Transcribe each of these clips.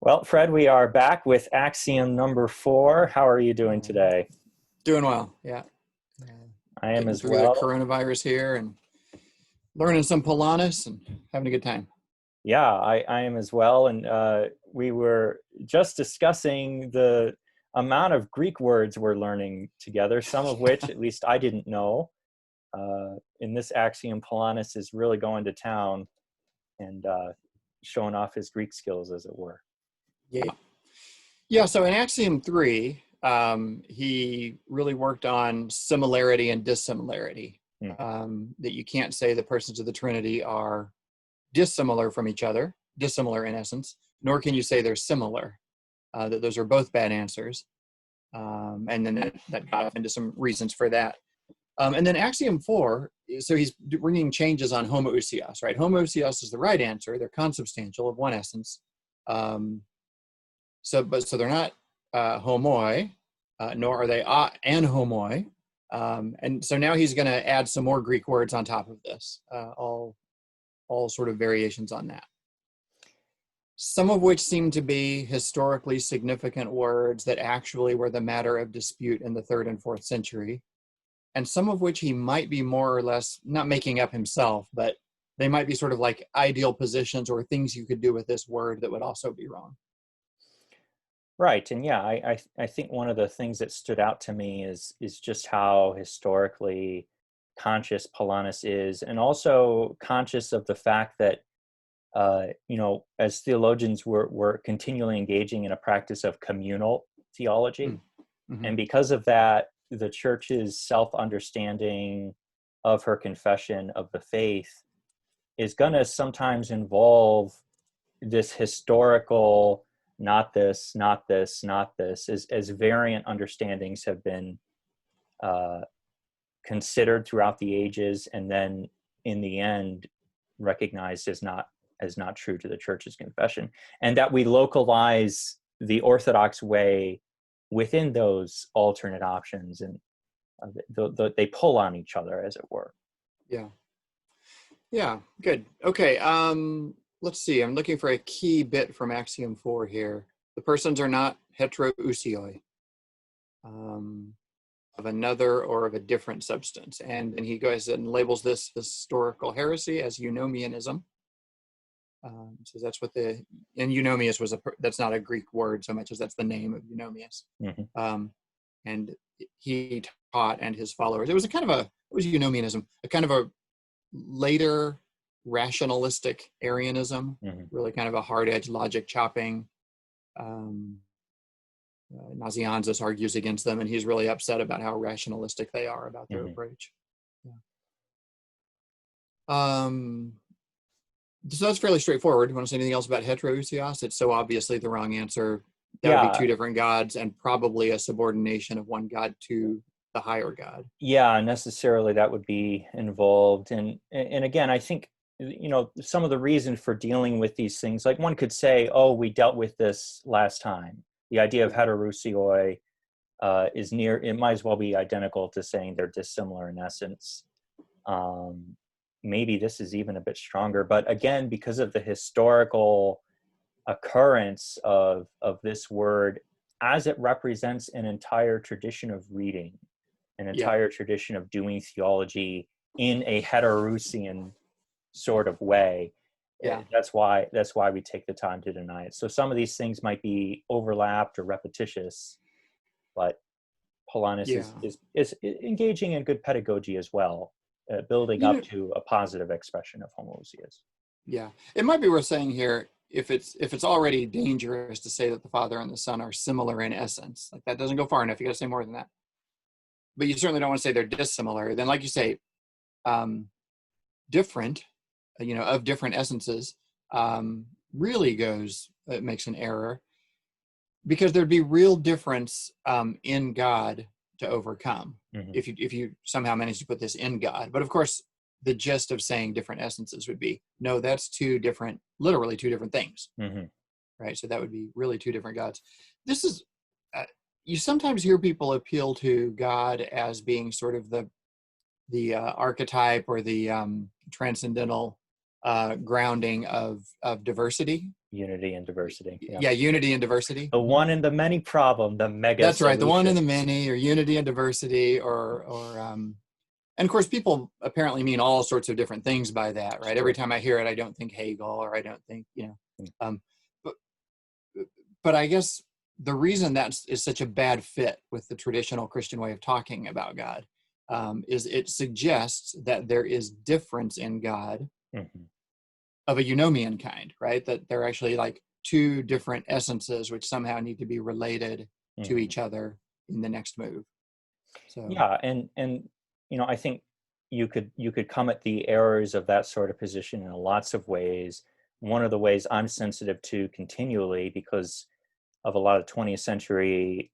Well, Fred, we are back with Axiom number 4. How are you doing today? Doing well, yeah. I am Getting as through the well. coronavirus here and learning some Polanus and having a good time. Yeah, I am as well. And we were just discussing the amount of Greek words we're learning together, some of which at least I didn't know. In this Axiom, Polanus is really going to town and showing off his Greek skills, as it were. Yeah. Yeah, so in Axiom 3, he really worked on similarity and dissimilarity. That you can't say the persons of the Trinity are dissimilar from each other, dissimilar in essence, nor can you say they're similar, that those are both bad answers. And then that got off into some reasons for that. And then Axiom 4, so he's bringing changes on Homoousios, right? Homoousios is the right answer. They're consubstantial of one essence. So they're not homoi, nor are they anhomoi. And so now he's going to add some more Greek words on top of this, all sort of variations on that. Some of which seem to be historically significant words that actually were the matter of dispute in the 3rd and 4th century. And some of which he might be more or less, not making up himself, but they might be sort of like ideal positions or things you could do with this word that would also be wrong. Right, and yeah, I think one of the things that stood out to me is just how historically conscious Polanus is, and also conscious of the fact that as theologians, we're continually engaging in a practice of communal theology, Mm-hmm. and because of that, the church's self-understanding of her confession of the faith is going to sometimes involve this historical not this, not this, not this, as variant understandings have been considered throughout the ages, and then in the end recognized as not true to the church's confession, and that we localize the Orthodox way within those alternate options, and they pull on each other, as it were. Yeah, good. Okay, let's see. I'm looking for a key bit from Axiom 4 here. The persons are not Heteroousios, of another or of a different substance. And he goes and labels this historical heresy as eunomianism. So that's what and eunomius that's not a Greek word so much as that's the name of eunomius. Mm-hmm. And he taught, and his followers, it was eunomianism, a kind of a later rationalistic Arianism, Mm-hmm. really kind of a hard-edged logic chopping. Nazianzus argues against them, and he's really upset about how rationalistic they are about their approach. So that's fairly straightforward. You want to say anything else about Heteroousios? It's so obviously the wrong answer. That would be two different gods, and probably a subordination of one god to the higher god. Yeah, necessarily that would be involved. And again, I think, some of the reason for dealing with these things, like one could say, oh, we dealt with this last time. The idea of heterousioi it might as well be identical to saying they're dissimilar in essence. Maybe this is even a bit stronger, but again, because of the historical occurrence of this word, as it represents an entire tradition of reading, an entire tradition of doing theology in a Heterousian sort of way. That's why we take the time to deny it. So some of these things might be overlapped or repetitious, but Polanus is engaging in good pedagogy as well, building up to a positive expression of Homoousios. Yeah, it might be worth saying here, if it's already dangerous to say that the Father and the Son are similar in essence, like that doesn't go far enough. You got to say more than that. But you certainly don't want to say they're dissimilar. Then, like you say, different, of different essences, really makes an error, because there'd be real difference in God to overcome if you somehow manage to put this in God. But of course, the gist of saying different essences would be, no, that's literally two different things, right? So that would be really two different gods. This is, you sometimes hear people appeal to God as being sort of the archetype or the transcendental grounding of diversity. Unity and diversity. Yeah, unity and diversity. The one and the many problem, the mega That's right, the one and the solutions. many, or unity and diversity, or and of course, people apparently mean all sorts of different things by that, right? Sure. Every time I hear it, I don't think Hegel, or I don't think, Mm. but but I guess the reason that is such a bad fit with the traditional Christian way of talking about God is it suggests that there is difference in God Mhm. of a eunomian kind, right? That they're actually like two different essences which somehow need to be related to Mhm. each other in the next move. So Yeah, and I think you could come at the errors of that sort of position in lots of ways. One of the ways I'm sensitive to continually, because of a lot of 20th century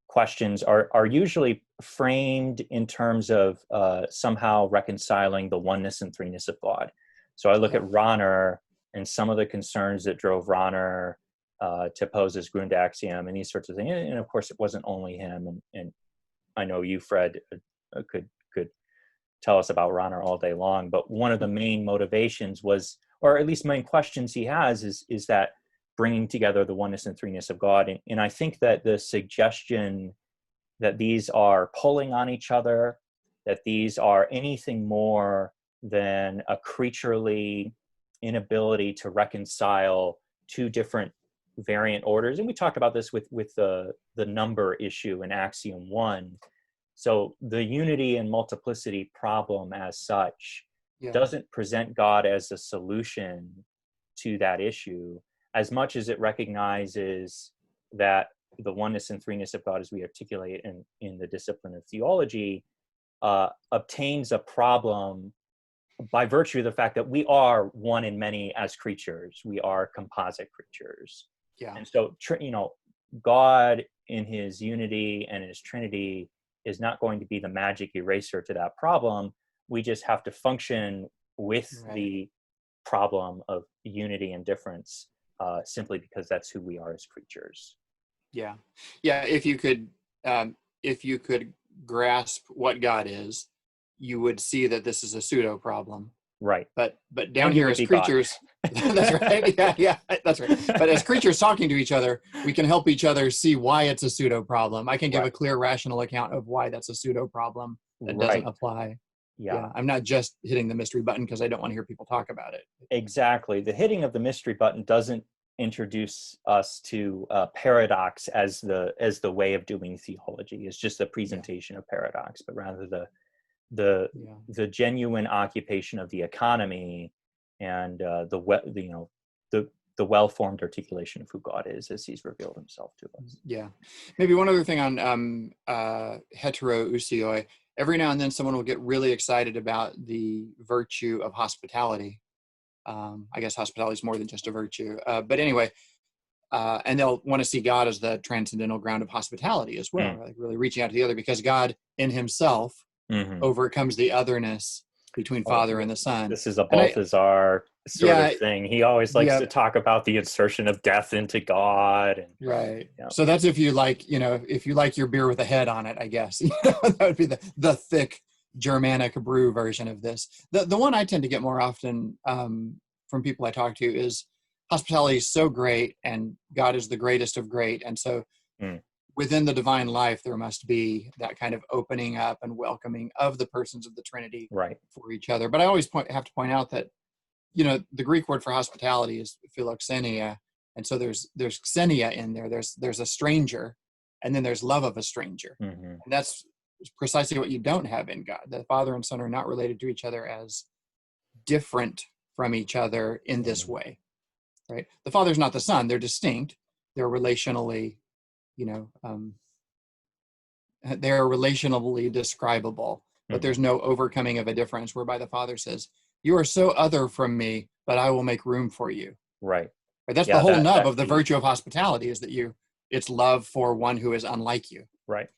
questions, are usually framed in terms of somehow reconciling the oneness and threeness of God. So I look yeah, at Rahner and some of the concerns that drove Rahner to pose his Grundaxiom and these sorts of things. And of course, it wasn't only him. And I know you, Fred, could tell us about Rahner all day long. But one of the main motivations was, or at least main questions he has, is that bringing together the oneness and threeness of God. And I think that the suggestion that these are pulling on each other, that these are anything more than a creaturely inability to reconcile two different variant orders. And we talked about this with the number issue in Axiom 1. So the unity and multiplicity problem as such yeah, doesn't present God as a solution to that issue, as much as it recognizes that the oneness and threeness of God, as we articulate in the discipline of theology, obtains a problem by virtue of the fact that we are one in many as creatures. We are composite creatures. yeah, And so, God in his unity and his Trinity is not going to be the magic eraser to that problem. We just have to function with right. the problem of unity and difference simply because that's who we are as creatures. Yeah, yeah. If you could grasp what God is, you would see that this is a pseudo problem. Right. But down And he here would as be God. creatures, that's right. Yeah, that's right. But as creatures talking to each other, we can help each other see why it's a pseudo problem. I can give a Right. clear, rational account of why that's a pseudo problem that doesn't Right. apply. Yeah. Yeah, I'm not just hitting the mystery button because I don't want to hear people talk about it. Exactly. The hitting of the mystery button doesn't introduce us to paradox as the way of doing theology. It's just the Yeah, presentation of paradox, but rather the yeah. the genuine occupation of the economy and the well-formed articulation of who God is as he's revealed himself to us. Yeah. Maybe one other thing on heteroousios. Every now and then someone will get really excited about the virtue of hospitality. I guess hospitality is more than just a virtue. But anyway, and they'll want to see God as the transcendental ground of hospitality as well, like really reaching out to the other, because God in himself Mm-hmm. overcomes the otherness between Father and the Son. This is a And Balthazar sort of yeah, thing. He always likes yeah, to talk about the insertion of death into God. And right. yeah, So that's if you like, if you like your beer with a head on it, I guess. That would be the thick Germanic brew version of this. The one I tend to get more often from people I talk to is hospitality is so great and God is the greatest of great. And so within the divine life, there must be that kind of opening up and welcoming of the persons of the Trinity right. for each other. But I always have to point out that, the Greek word for hospitality is philoxenia. And so there's xenia in there. There's a stranger, and then there's love of a stranger. Mm-hmm. And that's precisely what you don't have in God. The Father and Son are not related to each other as different from each other in this way, right? The Father's not the Son. They're distinct. They're relationally, they're relationally describable, but Mm-hmm. there's no overcoming of a difference whereby the Father says, "You are so other from me, but I will make room for you." Right. Right? That's the Yeah, whole nub that of the key. virtue of hospitality, is that it's love for one who is unlike you. Right.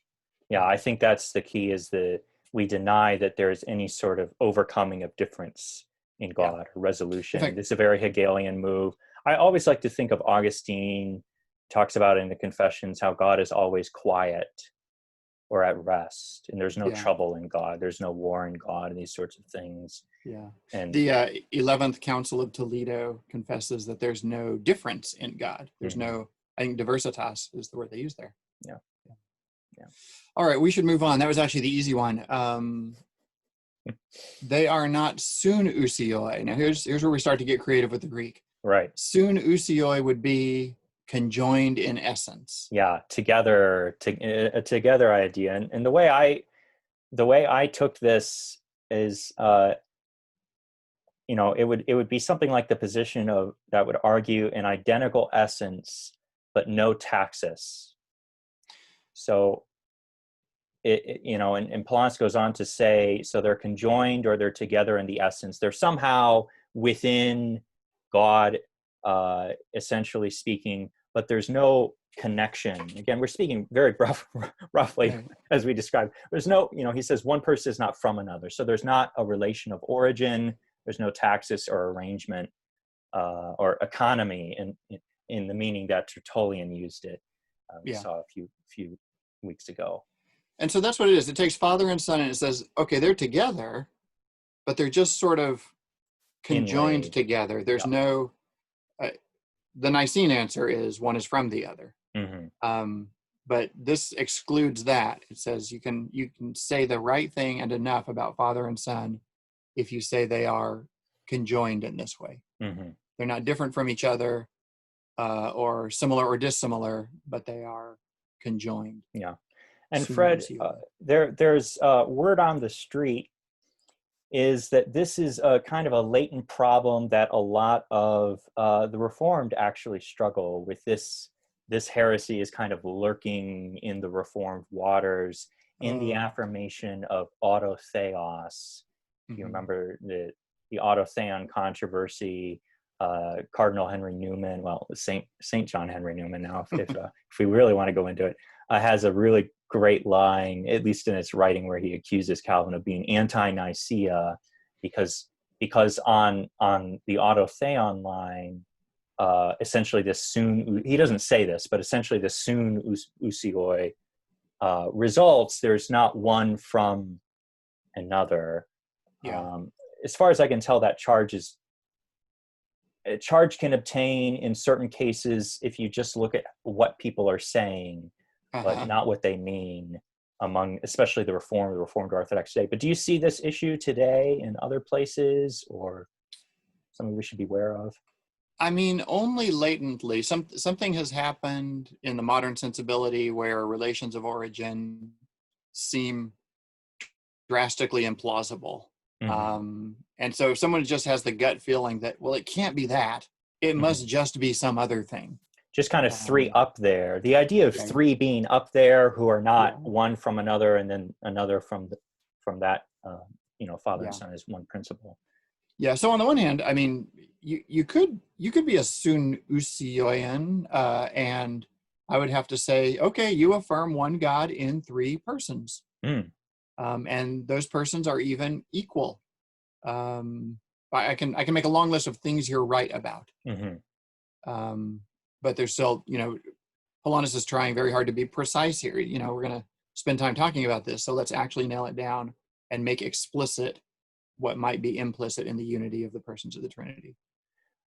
Yeah, I think that's the key, is that we deny that there's any sort of overcoming of difference in Yeah. God or resolution. fact, This is a very Hegelian move. I always like to think of Augustine talks about in the Confessions how God is always quiet. or at rest, and there's no Yeah. trouble in God, there's no war in God, and these sorts of things. Yeah. And The 11th Council of Toledo confesses that there's no difference in God. There's no, I think diversitas is the word they use there. Yeah. Yeah. All right, we should move on. That was actually the easy one. They are not Soonousios. Now here's where we start to get creative with the Greek. Right. Soonousios would be conjoined in essence. Yeah, together, a together idea. And the way I took this is, it would be something like the position of that would argue an identical essence but no taxis. So and Polanus goes on to say, so they're conjoined or they're together in the essence. They're somehow within God, essentially speaking, but there's no connection. Again, we're speaking very roughly as we described. There's no, he says one person is not from another. So there's not a relation of origin. There's no taxis or arrangement or economy in the meaning that Tertullian used it. We saw a few weeks ago. And so that's what it is. It takes Father and Son and it says, okay, they're together, but they're just sort of conjoined together. There's no, the Nicene answer is one is from the other. But this excludes that. It says you can say the right thing and enough about Father and Son if you say they are conjoined in this way. They're not different from each other or similar or dissimilar, but they are conjoined. Yeah. And Fred, there's word on the street is that this is a kind of a latent problem that a lot of the Reformed actually struggle with. This heresy is kind of lurking in the Reformed waters in the affirmation of autotheos. If you remember the autotheon controversy, Cardinal Henry Newman, well, Saint John Henry Newman now, if we really want to go into it, has a really great line, at least in its writing, where he accuses Calvin of being anti-Nicaea because on the autotheon line, essentially this he doesn't say this, but essentially the Soonousios results, there's not one from another. As far as I can tell, that charge can obtain in certain cases if you just look at what people are saying, but not what they mean among, especially the Reformed Orthodox today. But do you see this issue today in other places, or something we should be aware of? I mean, only latently. Something has happened in the modern sensibility where relations of origin seem drastically implausible. And so if someone just has the gut feeling that, well, it can't be that, it must just be some other thing. Just kind of three up there. The idea of three being up there who are not one from another and then another from that, Father and Son is one principle. Yeah. So on the one hand, I mean, you could be a Soonousioian, and I would have to say, okay, you affirm one God in three persons, and those persons are even equal. I can make a long list of things you're right about. But there's still, Polanus is trying very hard to be precise here. We're going to spend time talking about this, so let's actually nail it down and make explicit what might be implicit in the unity of the persons of the Trinity.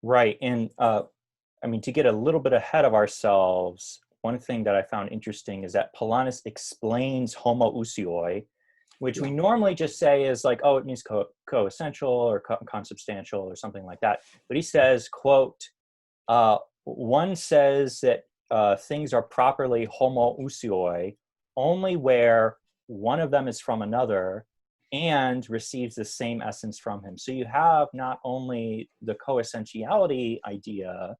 Right. And to get a little bit ahead of ourselves, one thing that I found interesting is that Polanus explains homoousios, which we normally just say is like, oh, it means co-essential or consubstantial or something like that. But he says, quote, one says that things are properly homoousios only where one of them is from another and receives the same essence from him. So you have not only the coessentiality idea,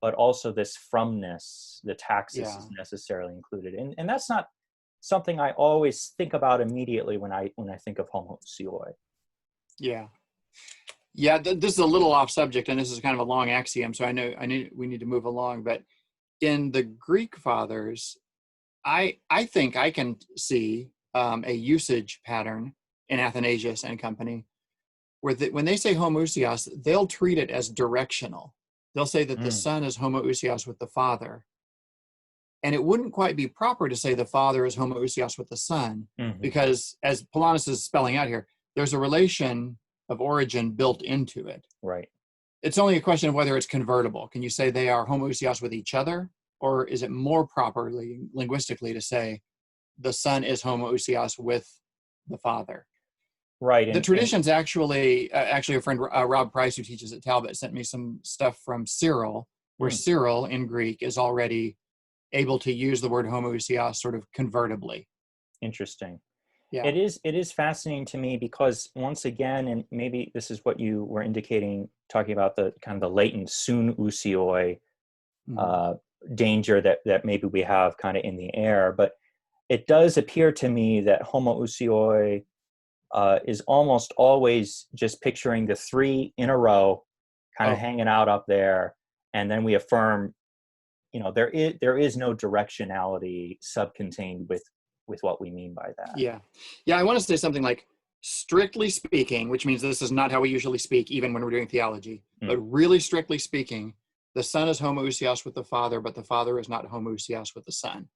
but also this fromness, the taxis is necessarily included. And that's not something I always think about immediately when I think of homoousios. Yeah. Yeah, this is a little off subject, and this is kind of a long axiom, so I know we need to move along. But in the Greek fathers, I think I can see a usage pattern in Athanasius and company, where when they say homoousios, they'll treat it as directional. They'll say that the Son is homoousios with the Father, And it wouldn't quite be proper to say the Father is homoousios with the Son, because as Polanus is spelling out here, there's a relation of origin built into it. Right. It's only a question of whether it's convertible. Can you say they are homoousios with each other? Or is it more properly linguistically to say the Son is homoousios with the Father? Right. The tradition's actually a friend, Rob Price, who teaches at Talbot, sent me some stuff from Cyril, where Cyril in Greek is already able to use the word homoousios sort of convertibly. Interesting. Yeah. It is fascinating to me because once again, and maybe this is what you were indicating, talking about the kind of the latent Soonousios danger that maybe we have kind of in the air, but it does appear to me that Homoousios is almost always just picturing the three in a row, kind of hanging out up there, and then we affirm, there is no directionality subcontained with what we mean by that. Yeah. I want to say something like, strictly speaking, which means this is not how we usually speak, even when we're doing theology, but really strictly speaking, the Son is homoousios with the Father, but the Father is not homoousios with the Son.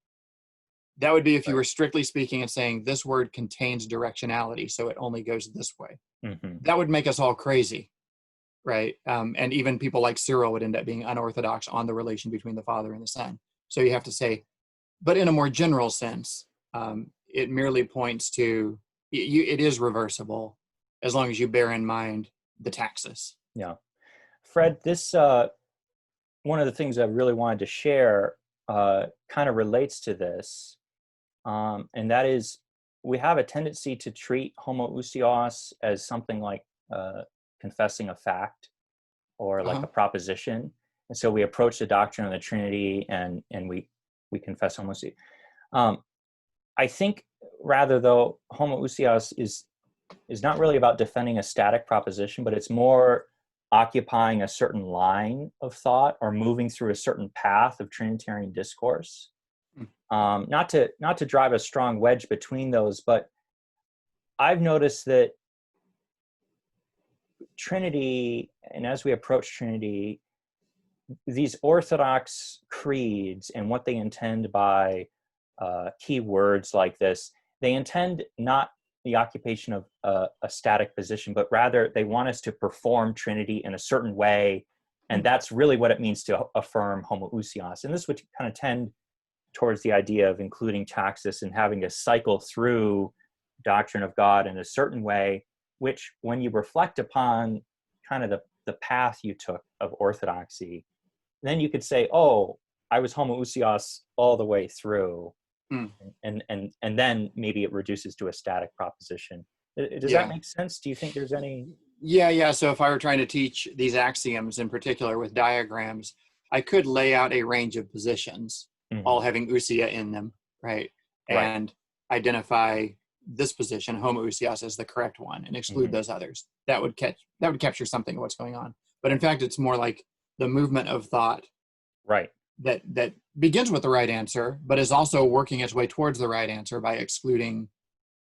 That would be if you were strictly speaking and saying this word contains directionality, so it only goes this way. That would make us all crazy, right? And even people like Cyril would end up being unorthodox on the relation between the Father and the Son. So you have to say, but in a more general sense, it merely points to, it is reversible as long as you bear in mind the taxis. Yeah. Fred, this, one of the things I really wanted to share kind of relates to this. And that is, we have a tendency to treat homoousios as something like confessing a fact or like a proposition. And so we approach the doctrine of the Trinity and we confess homoousios. I think rather though, homoousios is not really about defending a static proposition, but it's more occupying a certain line of thought or moving through a certain path of Trinitarian discourse. Not to drive a strong wedge between those, but I've noticed that Trinity, and as we approach Trinity, these Orthodox creeds and what they intend by key words like this, they intend not the occupation of a static position, but rather they want us to perform Trinity in a certain way, and that's really what it means to affirm homoousios. And this would kind of tend towards the idea of including taxis and having to cycle through doctrine of God in a certain way, which when you reflect upon kind of the path you took of orthodoxy, then you could say, oh, I was homoousios all the way through. And then maybe it reduces to a static proposition. Does that make sense? Do you think there's any? Yeah. So if I were trying to teach these axioms in particular with diagrams, I could lay out a range of positions, all having ousia in them, right? And identify this position, homoousios, as the correct one, and exclude those others. That would capture something of what's going on. But in fact, it's more like the movement of thought, right? That begins with the right answer, but is also working its way towards the right answer by excluding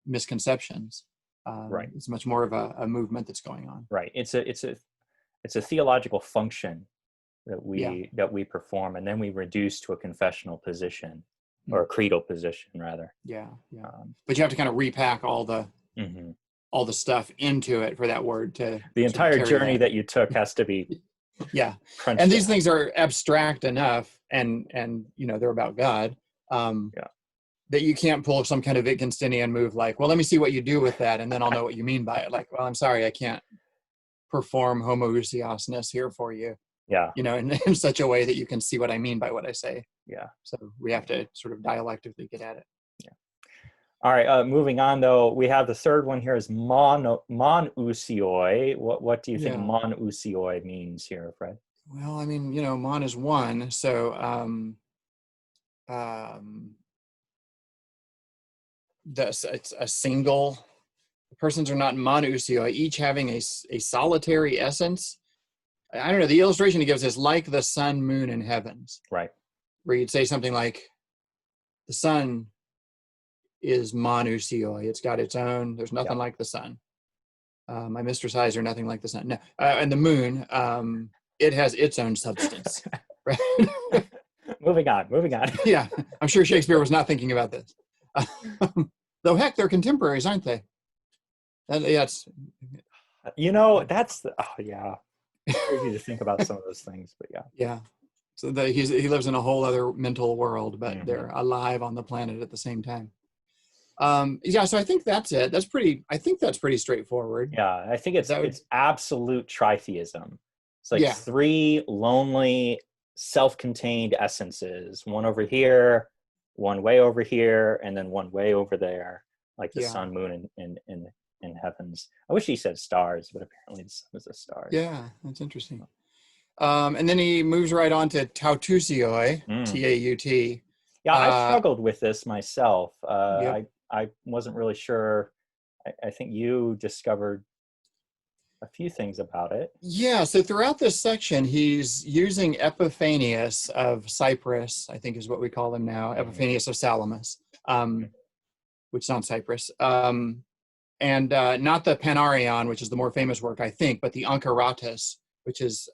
misconceptions. Right. It's much more of a movement that's going on. Right. It's a theological function that we perform, and then we reduce to a confessional position or a creedal position, rather. Yeah. But you have to kind of repack all the stuff into it for that word to. The entire journey that you took has to be. Yeah. And these things are abstract enough and they're about God, that you can't pull some kind of Wittgensteinian move like, well, let me see what you do with that, and then I'll know what you mean by it. Like, well, I'm sorry, I can't perform homoousiosness here for you. Yeah. In such a way that you can see what I mean by what I say. Yeah. So we have to sort of dialectically get at it. Yeah. All right. Moving on, though, we have the third one here is Manoousios. What do you think Manoousios means here, Fred? Well, I mean, mon is one, so it's a single. Persons are not Manoousios, each having a solitary essence. I don't know. The illustration he gives is like the sun, moon, and heavens. Right. Where you'd say something like, the sun is Manoousios. It's got its own. There's nothing like the sun. My mistress eyes are nothing like the sun. No. And the moon, it has its own substance. Right. Moving on. Yeah. I'm sure Shakespeare was not thinking about this. Though, heck, they're contemporaries, aren't they? That's yeah. Crazy to think about some of those things, but yeah. Yeah. So he lives in a whole other mental world, but Mm-hmm. they're alive on the planet at the same time. So I think that's it. I think that's pretty straightforward. Yeah, I think it's absolute tritheism. It's like 3 lonely, self-contained essences, one over here, one way over here, and then one way over there, like the sun, moon, and heavens. I wish he said stars, but apparently the sun is a star. Yeah, that's interesting. And then he moves right on to Tauousios, T-A-U-T. Yeah, I struggled with this myself. I wasn't really sure. I think you discovered a few things about it. Yeah, so throughout this section, he's using Epiphanius of Cyprus, I think is what we call him now, Epiphanius of Salamis, which sounds Cyprus. And not the Panarion, which is the more famous work, I think, but the Ancharatus, which is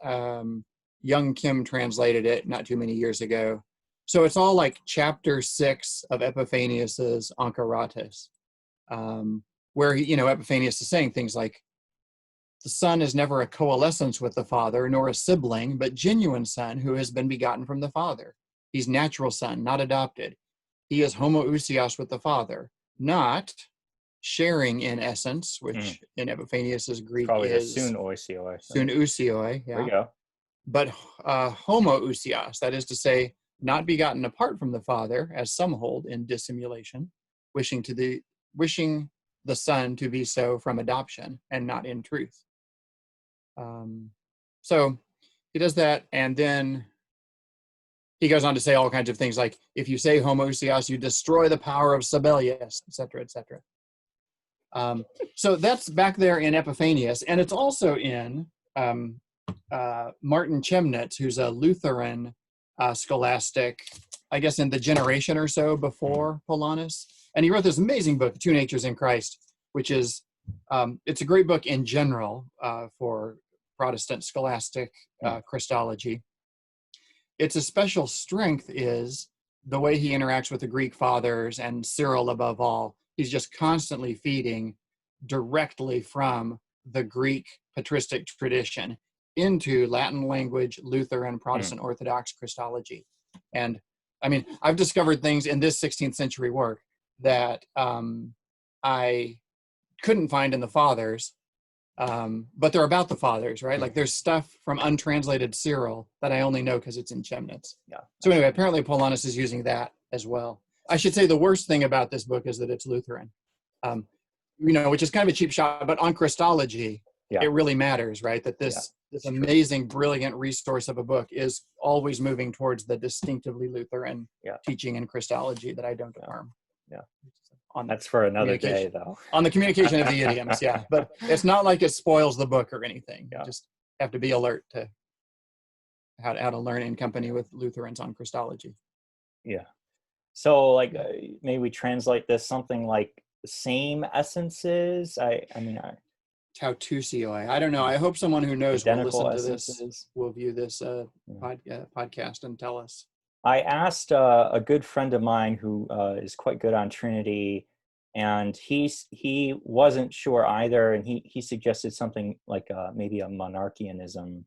Young Kim translated it not too many years ago. So it's all like chapter 6 of Epiphanius's Ancharatus, where Epiphanius is saying things like, the Son is never a coalescence with the Father, nor a sibling, but genuine Son who has been begotten from the Father. He's natural Son, not adopted. He is Homoousios with the Father, not sharing in essence, which in Epiphanius's Greek probably is Soonousios. Soonousios, yeah. There you go. But Homoousios, that is to say, not begotten apart from the Father, as some hold in dissimulation, wishing the Son to be so from adoption and not in truth. So he does that, and then he goes on to say all kinds of things like, if you say Homoousios, you destroy the power of Sibelius, etc., etc. So that's back there in Epiphanius, and it's also in Martin Chemnitz, who's a Lutheran scholastic, I guess in the generation or so before Polanus. And he wrote this amazing book, Two Natures in Christ, which is, it's a great book in general for Protestant scholastic Christology. Its a special strength is the way he interacts with the Greek fathers, and Cyril above all. He's just constantly feeding directly from the Greek patristic tradition into Latin language, Lutheran, Protestant Orthodox Christology. And I mean, I've discovered things in this 16th century work that I couldn't find in the fathers, but they're about the fathers, right? Like there's stuff from untranslated Cyril that I only know because it's in Chemnitz. Yeah. So anyway, apparently Polanus is using that as well. I should say the worst thing about this book is that it's Lutheran, which is kind of a cheap shot, but on Christology, it really matters, right? That this amazing, brilliant resource of a book is always moving towards the distinctively Lutheran teaching in Christology that I don't affirm. Yeah. That's for another day, though. On the communication of the idioms, but it's not like it spoils the book or anything. You just have to be alert to how to learn in company with Lutherans on Christology. Yeah. So, like, maybe we translate this something like same essences. Tauousios. I don't know. I hope someone who knows will listen to essences. This, will view this podcast and tell us. I asked a good friend of mine who is quite good on Trinity, and he wasn't sure either, and he suggested something like maybe a monarchianism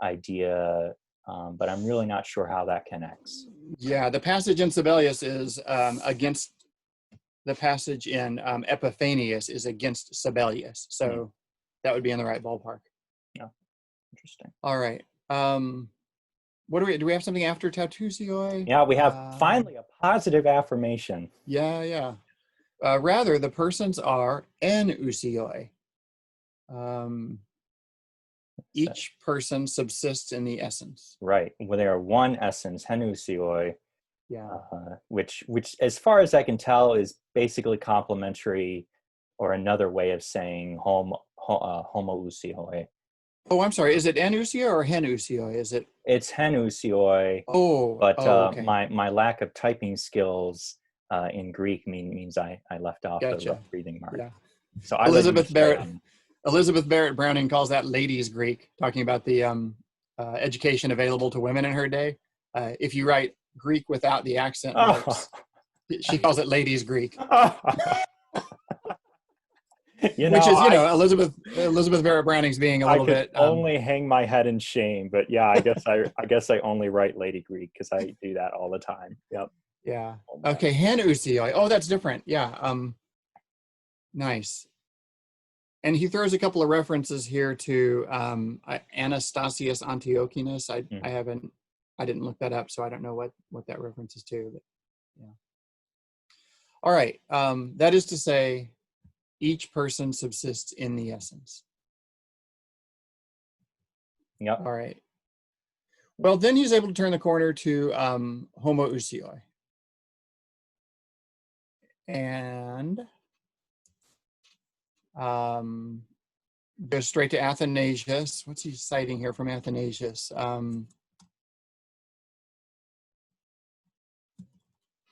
idea, but I'm really not sure how that connects. Yeah, the passage in Sibelius is against the passage in Epiphanius is against Sibelius, so that would be in the right ballpark. Yeah, interesting. All right. Do we have something after Tauousios? Yeah, we have finally a positive affirmation. Yeah. Rather, the persons are enousios. Each person subsists in the essence. Right. Well, they are one essence, Henousios. Yeah. Which, as far as I can tell, is basically complementary, or another way of saying Homoousios. Oh, I'm sorry. Is it enousios or Henousios? Is it? It's Henousios. Oh, but okay. my lack of typing skills in Greek means I left off the breathing mark. Yeah. So Elizabeth Barrett Browning calls that ladies Greek, talking about the education available to women in her day. If you write Greek without the accent Oh. marks. She calls it ladies Greek. Which is, Elizabeth Barrett Browning's being a little bit. Only hang my head in shame, but yeah, I guess I only write Lady Greek because I do that all the time. Yep. Yeah. Okay. Henousios. Oh, that's different. Yeah. Nice. And he throws a couple of references here to Anastasius Antiochus. I didn't look that up, so I don't know what that reference is to. But yeah. All right. That is to say, each person subsists in the essence. Yep. All right. Well, then he's able to turn the corner to Homoousios. And goes straight to Athanasius. What's he citing here from Athanasius?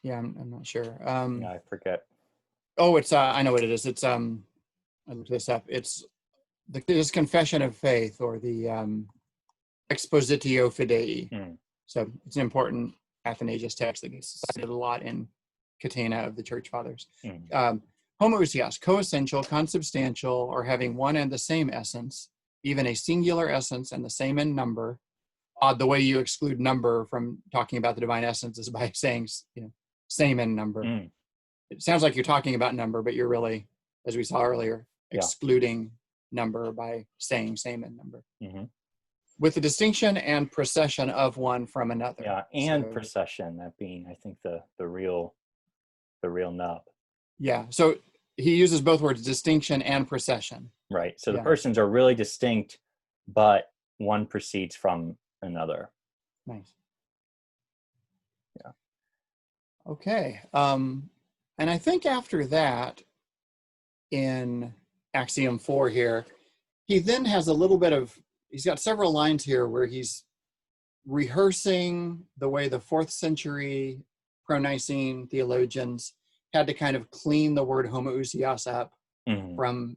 Yeah, I'm not sure. Yeah, I forget. Oh, it's I know what it is. It's I looked this up. It's this Confession of Faith, or the Expositio Fidei. So it's an important Athanasius text that gets cited a lot in Catena of the Church Fathers. Homoousios, co-essential, consubstantial, or having one and the same essence, even a singular essence and the same in number. The way you exclude number from talking about the divine essence is by saying, same in number. It sounds like you're talking about number, but you're really, as we saw earlier, excluding number by saying same in number. With the distinction and procession of one from another. Yeah, and procession, that being, I think, the real nub. Yeah, so he uses both words, distinction and procession. Right, so the persons are really distinct, but one proceeds from another. Nice. Yeah. Okay, and I think after that, in Axiom 4 here, he then has a little bit of, he's got several lines here where he's rehearsing the way the 4th century pro-Nicene theologians had to kind of clean the word homoousios up from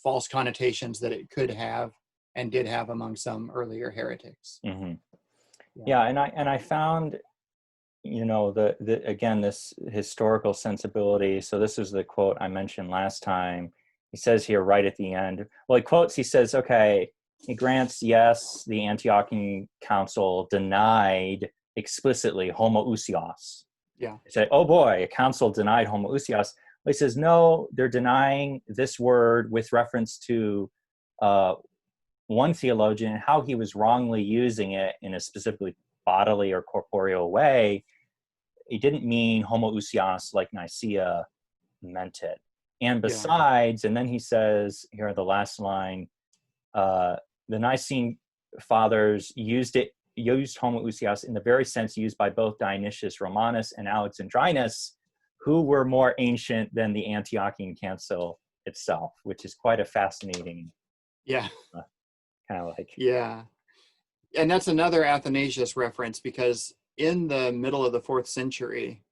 false connotations that it could have and did have among some earlier heretics. Yeah, and I found, again, this historical sensibility. So this is the quote I mentioned last time. He says here right at the end, well, he says, okay, he grants, yes, the Antiochian Council denied explicitly homoousios. Yeah. He said, oh boy, a council denied homoousios. He says, no, they're denying this word with reference to one theologian and how he was wrongly using it in a specifically bodily or corporeal way. He didn't mean homoousios like Nicaea meant it. And besides, and then he says, here the last line, the Nicene Fathers used homoousios in the very sense used by both Dionysius Romanus and Alexandrinus, who were more ancient than the Antiochian Council itself, which is quite a fascinating kind of like. Yeah. And that's another Athanasius reference, because in the middle of the 4th century,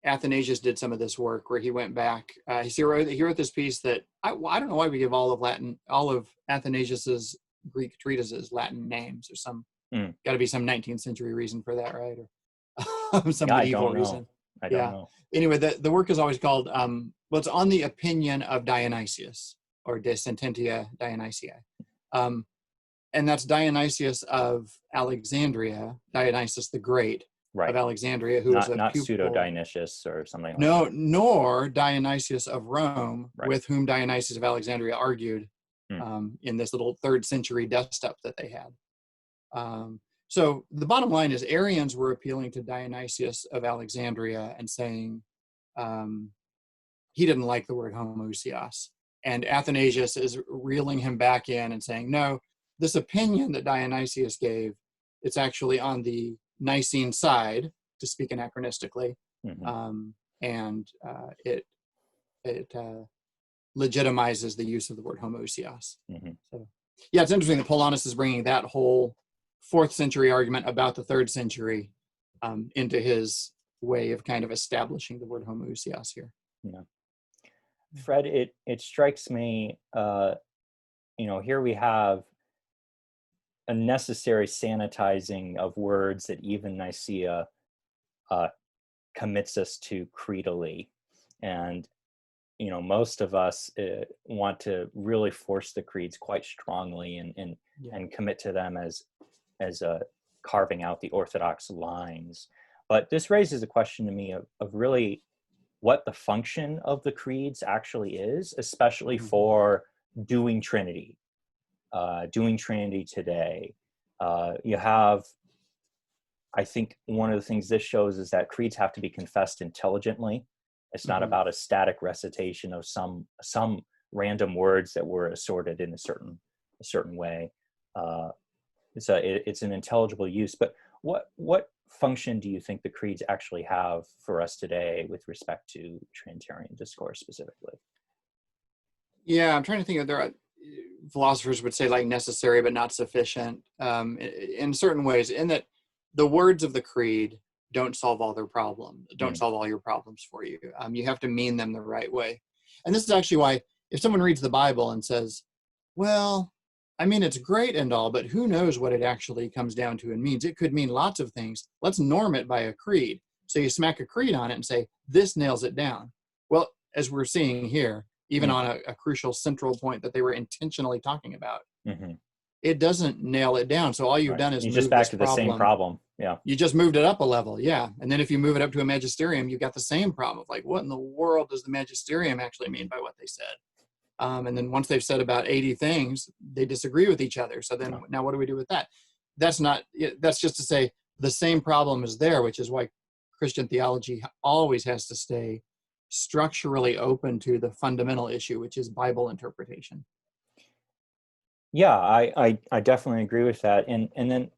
Athanasius did some of this work where he went back. He wrote this piece that I don't know why we give all of Athanasius's Greek treatises Latin names, or some got to be some 19th century reason for that, right? Or some medieval reason. I don't know. Anyway, the work is always called it's on the opinion of Dionysius, or De Sententia Dionysiae. And that's Dionysius of Alexandria, Dionysius the Great of Alexandria, who was not pseudo-Dionysius or something like that. No, nor Dionysius of Rome, with whom Dionysius of Alexandria argued in this little 3rd century dust-up that they had. So the bottom line is, Arians were appealing to Dionysius of Alexandria and saying he didn't like the word homoousios. And Athanasius is reeling him back in and saying, no, this opinion that Dionysius gave, it's actually on the Nicene side, to speak anachronistically, and it legitimizes the use of the word homoousios. So, yeah, it's interesting that Polanus is bringing that whole 4th century argument about the 3rd century into his way of kind of establishing the word homoousios here. Yeah. Fred, it strikes me, here we have a necessary sanitizing of words that even Nicaea commits us to creedally. And most of us want to really force the creeds quite strongly and commit to them as carving out the orthodox lines. But this raises a question to me of really what the function of the creeds actually is, especially for doing Trinity today. You have, I think one of the things this shows is that creeds have to be confessed intelligently. It's not about a static recitation of some random words that were assorted in a certain way. It's an intelligible use. But what function do you think the creeds actually have for us today with respect to Trinitarian discourse specifically? Yeah, I'm trying to think of, there are philosophers would say like necessary but not sufficient in certain ways, in that the words of the creed don't solve all their problems, don't solve all your problems for you. You have to mean them the right way. And this is actually why if someone reads the Bible and says, well, I mean, it's great and all, but who knows what it actually comes down to and means? It could mean lots of things. Let's norm it by a creed. So you smack a creed on it and say, this nails it down. Well, as we're seeing here, even on a crucial central point that they were intentionally talking about, it doesn't nail it down. So all you've done is you just back to the same problem. Yeah. You just moved it up a level. Yeah. And then if you move it up to a magisterium, you've got the same problem of like, what in the world does the magisterium actually mean by what they said? And then once they've said about 80 things, they disagree with each other. So then now what do we do with that? That's just to say the same problem is there, which is why Christian theology always has to stay structurally open to the fundamental issue, which is Bible interpretation. Yeah, I definitely agree with that. And then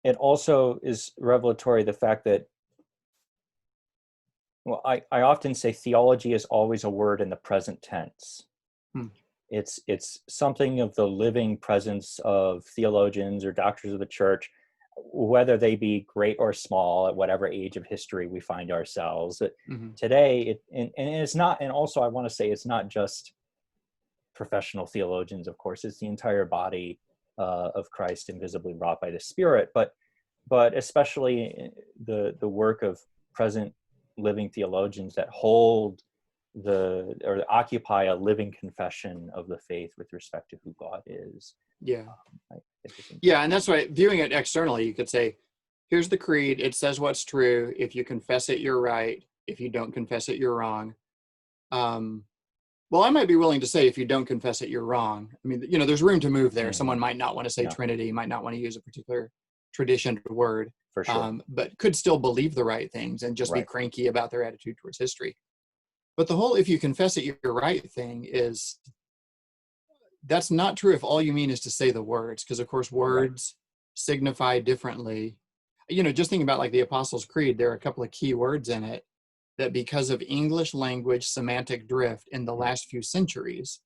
it also is revelatory the fact that, well, I often say theology is always a word in the present tense. It's something of the living presence of theologians or doctors of the church, whether they be great or small at whatever age of history we find ourselves. Today, and it's not, and also I want to say it's not just professional theologians, of course, it's the entire body of Christ invisibly wrought by the Spirit, but especially the work of present living theologians that hold or occupy a living confession of the faith with respect to who God is. Yeah. And that's why, viewing it externally, you could say, here's the creed. It says what's true. If you confess it, you're right. If you don't confess it, you're wrong. Well, I might be willing to say if you don't confess it, you're wrong. I mean, there's room to move there. Someone might not want to say Trinity, might not want to use a particular tradition or word, for sure. But could still believe the right things and just be cranky about their attitude towards history. But the whole, if you confess it, you're right thing that's not true if all you mean is to say the words, because of course words signify differently. Just thinking about like the Apostles' Creed, there are a couple of key words in it that because of English language semantic drift in the last few centuries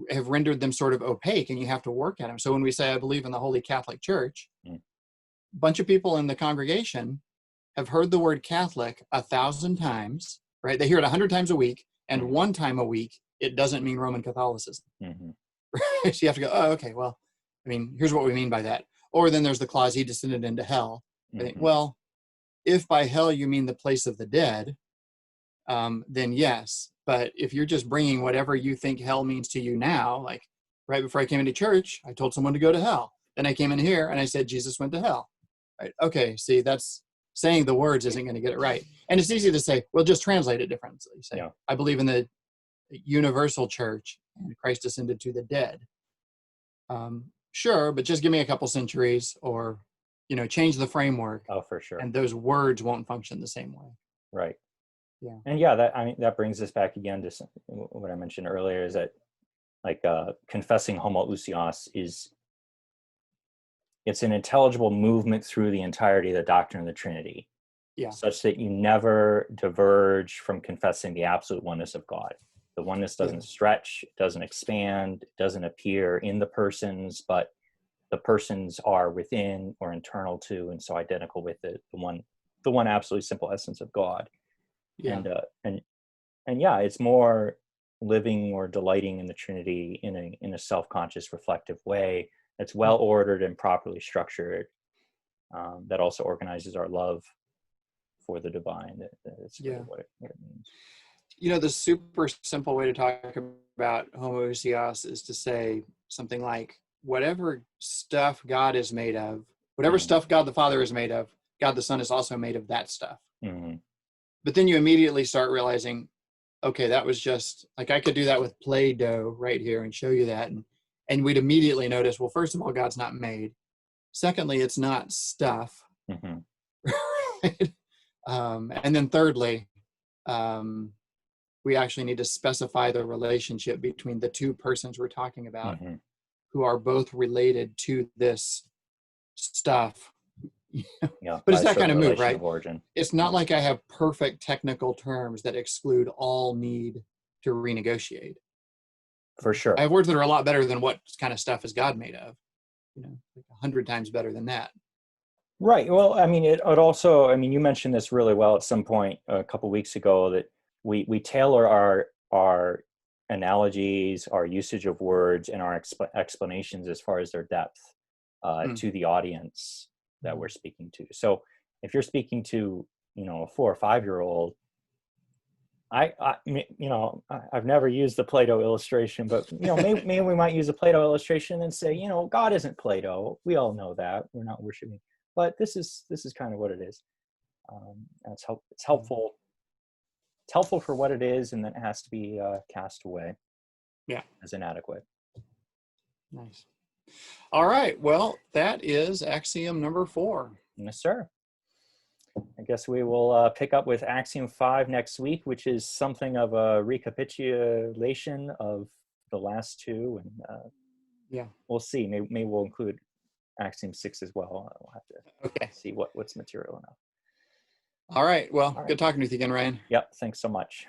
have rendered them sort of opaque, and you have to work at them. So when we say, I believe in the Holy Catholic Church, a bunch of people in the congregation have heard the word Catholic 1,000 times, right? They hear it 100 times a week, and one time a week, it doesn't mean Roman Catholicism. So you have to go, oh, okay, well, I mean, here's what we mean by that. Or then there's the clause, he descended into hell. I think, well, if by hell you mean the place of the dead, then yes. But if you're just bringing whatever you think hell means to you now, like right before I came into church, I told someone to go to hell. Then I came in here and I said, Jesus went to hell. Right? Okay, see, that's saying the words isn't going to get it right. And it's easy to say, well, just translate it differently. Say, I believe in the universal church and Christ descended to the dead. Sure, but just give me a couple centuries, or change the framework. Oh, for sure. And those words won't function the same way. Right. Yeah. And that brings us back again to what I mentioned earlier, is that like confessing Homoousios it's an intelligible movement through the entirety of the doctrine of the Trinity, such that you never diverge from confessing the absolute oneness of God. The oneness doesn't stretch, doesn't expand, doesn't appear in the persons, but the persons are within or internal to, and so identical with the one absolutely simple essence of God. And it's more living or delighting in the Trinity in a self-conscious, reflective way, that's well ordered and properly structured, that also organizes our love for the divine. That's really what it means. You know, the super simple way to talk about homoousios is to say something like, whatever stuff God is made of, whatever stuff God the Father is made of, God the Son is also made of that stuff. Mm-hmm. But then you immediately start realizing, okay, that was just, like, I could do that with Play-Doh right here and show you that. And we'd immediately notice, well, first of all, God's not made. Secondly, it's not stuff. Mm-hmm. Right? And then thirdly, we actually need to specify the relationship between the two persons we're talking about, who are both related to this stuff. Yeah, but it's that kind of move, right? Of origin. It's not like I have perfect technical terms that exclude all need to renegotiate. For sure. I have words that are a lot better than what kind of stuff is God made of. You know, like 100 times better than that. Right. Well, I mean, it also, I mean, you mentioned this really well at some point a couple of weeks ago, that we tailor our analogies, our usage of words, and our explanations as far as their depth to the audience that we're speaking to. So if you're speaking to, you know, a 4 or 5-year-old, I've never used the Play-Doh illustration, but, you know, maybe we might use a Play-Doh illustration and say, you know, God isn't Play-Doh. We all know that. We're not worshiping, but this is kind of what it is. It's helpful. It's helpful for what it is, and then it has to be cast away. Yeah, as inadequate. Nice. All right. Well, that is axiom number 4. Yes, sir. I guess we will pick up with Axiom 5 next week, which is something of a recapitulation of the last 2. And we'll see. Maybe we'll include Axiom 6 as well. We'll have to see what's material enough. All right. Well, good talking with you again, Ryan. Yep. Thanks so much.